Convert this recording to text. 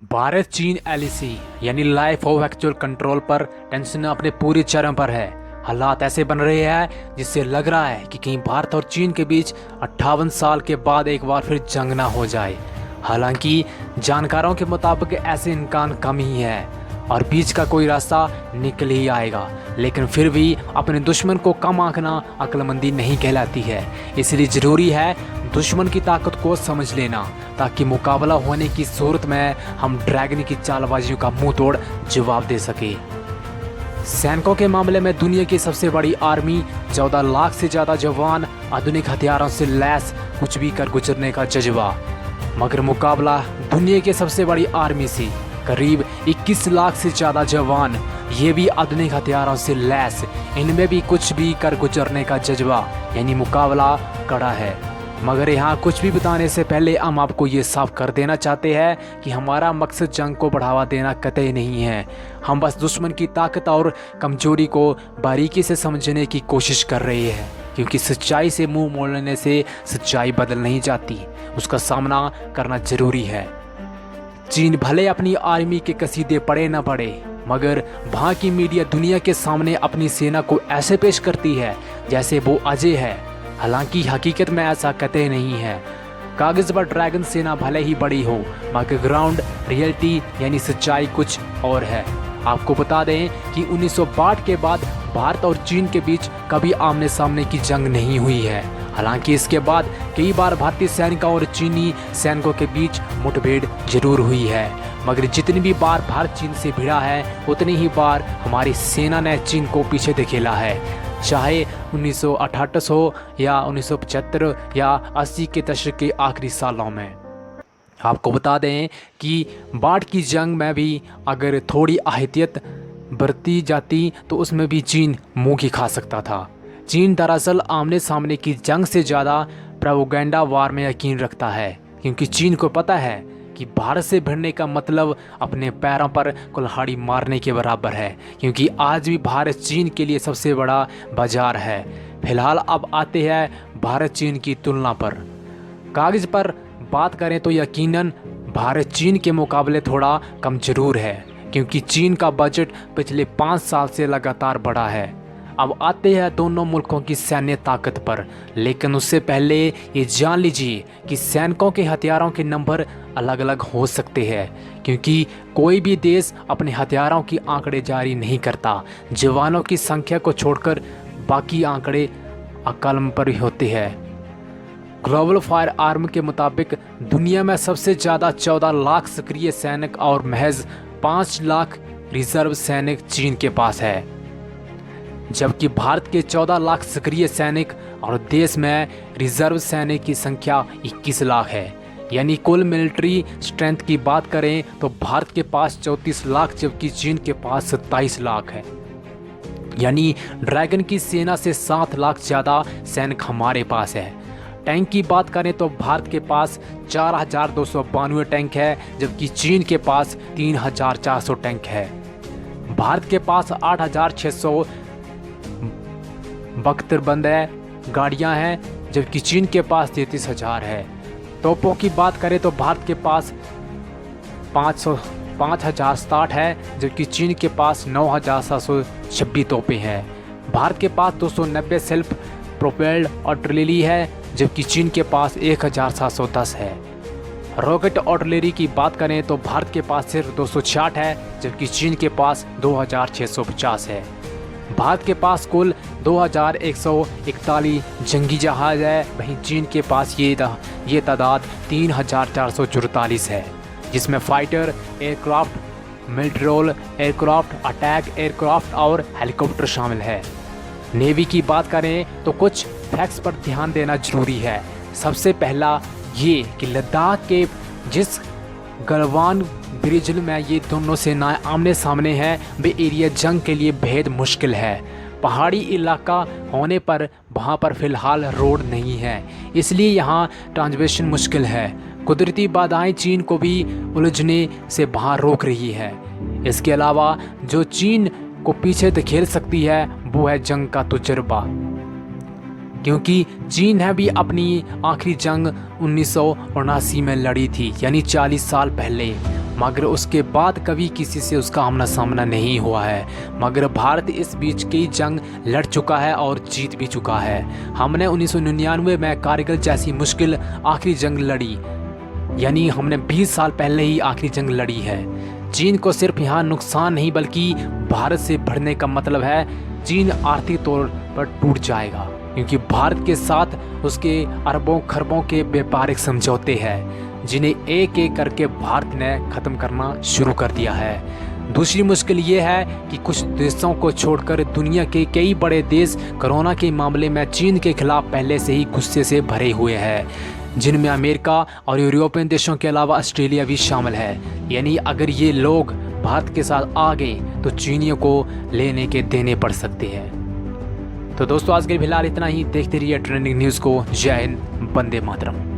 भारत चीन एलएसी यानी life of actual control पर टेंशन अपने पूरी चरम पर है। हालात ऐसे बन रहे हैं जिससे लग रहा है कि कहीं भारत और चीन के बीच 58 साल के बाद एक बार फिर जंग ना हो जाए। हालांकि जानकारों के मुताबिक ऐसे इम्कान कम ही है और बीच का कोई रास्ता निकल ही आएगा, लेकिन फिर भी अपने दुश्मन को कम आंकना अक्लमंदी नहीं कहलाती है। इसलिए ज़रूरी है दुश्मन की ताकत को समझ लेना, ताकि मुकाबला होने की सूरत में हम ड्रैगन की चालबाजियों का मुंह तोड़ जवाब दे सके। सैनिकों के मामले में दुनिया की सबसे बड़ी आर्मी, 14 लाख से ज़्यादा जवान, आधुनिक हथियारों से लैस, कुछ भी कर गुजरने का जज्बा। मगर मुकाबला दुनिया की सबसे बड़ी आर्मी से, करीब 21 लाख से ज़्यादा जवान, ये भी आधुनिक हथियारों से लैस, इनमें भी कुछ भी कर गुजरने का जज्बा, यानी मुकाबला कड़ा है। मगर यहाँ कुछ भी बताने से पहले हम आपको ये साफ कर देना चाहते हैं कि हमारा मकसद जंग को बढ़ावा देना कतई नहीं है। हम बस दुश्मन की ताकत और कमजोरी को बारीकी से समझने की कोशिश कर रहे हैं, क्योंकि सच्चाई से मुंह मोड़ने से सच्चाई बदल नहीं जाती, उसका सामना करना जरूरी है। चीन भले अपनी आर्मी के कसीदे पड़े न पड़े, मगर वहाँ की मीडिया दुनिया के सामने अपनी सेना को ऐसे पेश करती है जैसे वो अजय है। हालांकि हकीकत में ऐसा कतई नहीं है। कागज़ पर ड्रैगन सेना भले ही बड़ी हो, मगर ग्राउंड रियलिटी यानी सच्चाई कुछ और है। आपको बता दें कि 1962 के बाद भारत और चीन के बीच कभी आमने सामने की जंग नहीं हुई है। हालांकि इसके बाद कई बार भारतीय सैनिकों और चीनी सैनिकों के बीच मुठभेड़ जरूर हुई है, मगर जितनी भी बार भारत चीन से भिड़ा है उतनी ही बार हमारी सेना ने चीन को पीछे धकेला है। चाहे 1988 हो या 1975 या 80 के दशक के आखिरी सालों में। आपको बता दें कि बाढ़ की जंग में भी अगर थोड़ी आहतियत बरती जाती तो उसमें भी चीन मुंह की खा सकता था। चीन दरअसल आमने सामने की जंग से ज़्यादा प्रोपेगेंडा वार में यकीन रखता है, क्योंकि चीन को पता है कि भारत से भिड़ने का मतलब अपने पैरों पर कुल्हाड़ी मारने के बराबर है, क्योंकि आज भी भारत चीन के लिए सबसे बड़ा बाजार है। फिलहाल अब आते हैं भारत चीन की तुलना पर। कागज़ पर बात करें तो यकीनन भारत चीन के मुकाबले थोड़ा कम जरूर है, क्योंकि चीन का बजट पिछले 5 साल से लगातार बढ़ा है। अब आते हैं दोनों मुल्कों की सैन्य ताकत पर, लेकिन उससे पहले ये जान लीजिए कि सैनिकों के हथियारों के नंबर अलग अलग हो सकते हैं, क्योंकि कोई भी देश अपने हथियारों की आंकड़े जारी नहीं करता। जवानों की संख्या को छोड़कर बाकी आंकड़े कलम पर ही होते हैं। ग्लोबल फायर आर्म के मुताबिक दुनिया में सबसे ज़्यादा 14 लाख सक्रिय सैनिक और महज 5 लाख रिजर्व सैनिक चीन के पास है, जबकि भारत के 14 लाख सक्रिय सैनिक और देश में रिजर्व सैनिक की संख्या 21 लाख है। यानी कुल मिलिट्री स्ट्रेंथ की बात करें तो भारत के पास 34 लाख जबकि चीन के पास 27 लाख है। यानी ड्रैगन की सेना से 7 लाख ज़्यादा सैनिक हमारे पास है। टैंक की बात करें तो भारत के पास 4292 टैंक है, जबकि चीन के पास 3400 टैंक है। भारत के पास 8600 बख्तरबंद गाड़ियां हैं, जबकि चीन के पास 33,000 है। तोपों की बात करें तो भारत के पास 5060 है, जबकि चीन के पास 9726 तोपें हैं। भारत के पास 290 सेल्फ प्रोपेल्ड आर्टिलरी है, जबकि चीन के पास 1710 है। रॉकेट आर्टिलरी की बात करें तो भारत के पास सिर्फ 266 है, जबकि चीन के पास 2650 है। भारत के पास कुल 2141 जंगी जहाज है, वहीं चीन के पास ये तादाद 3444 है, जिसमें फाइटर एयरक्राफ्ट, मिलिट्रोल एयरक्राफ्ट, अटैक एयरक्राफ्ट और हेलीकॉप्टर शामिल है। नेवी की बात करें तो कुछ फैक्ट्स पर ध्यान देना जरूरी है। सबसे पहला ये कि लद्दाख के जिस गलवान ब्रिज में ये दोनों सेनाएं आमने सामने हैं, वे एरिया जंग के लिए बेहद मुश्किल है। पहाड़ी इलाका होने पर वहाँ पर फ़िलहाल रोड नहीं है, इसलिए यहाँ ट्रांसपोर्टेशन मुश्किल है। कुदरती बाधाएं चीन को भी उलझने से बाहर रोक रही है। इसके अलावा जो चीन को पीछे धकेल सकती है वो है जंग का तजुर्बा, क्योंकि चीन ने भी अपनी आखिरी जंग 1979 में लड़ी थी, यानी 40 साल पहले। मगर उसके बाद कभी किसी से उसका आमना सामना नहीं हुआ है। मगर भारत इस बीच कई जंग लड़ चुका है और जीत भी चुका है। हमने 1999 में कारगिल जैसी मुश्किल आखिरी जंग लड़ी, यानी हमने 20 साल पहले ही आखिरी जंग लड़ी है। चीन को सिर्फ यहाँ नुकसान नहीं बल्कि भारत से बढ़ने का मतलब है चीन आर्थिक तौर पर टूट जाएगा, क्योंकि भारत के साथ उसके अरबों खरबों के व्यापारिक समझौते हैं जिन्हें एक एक करके भारत ने ख़त्म करना शुरू कर दिया है। दूसरी मुश्किल ये है कि कुछ देशों को छोड़कर दुनिया के कई बड़े देश कोरोना के मामले में चीन के खिलाफ पहले से ही गुस्से से भरे हुए हैं, जिनमें अमेरिका और यूरोपियन देशों के अलावा ऑस्ट्रेलिया भी शामिल है। यानी अगर ये लोग भारत के साथ आ गए तो चीनियों को लेने के देने पड़ सकते हैं। तो दोस्तों आज के फिलहाल इतना ही। देखते रहिए ट्रेंडिंग न्यूज़ को। जय हिंद, वंदे मातरम।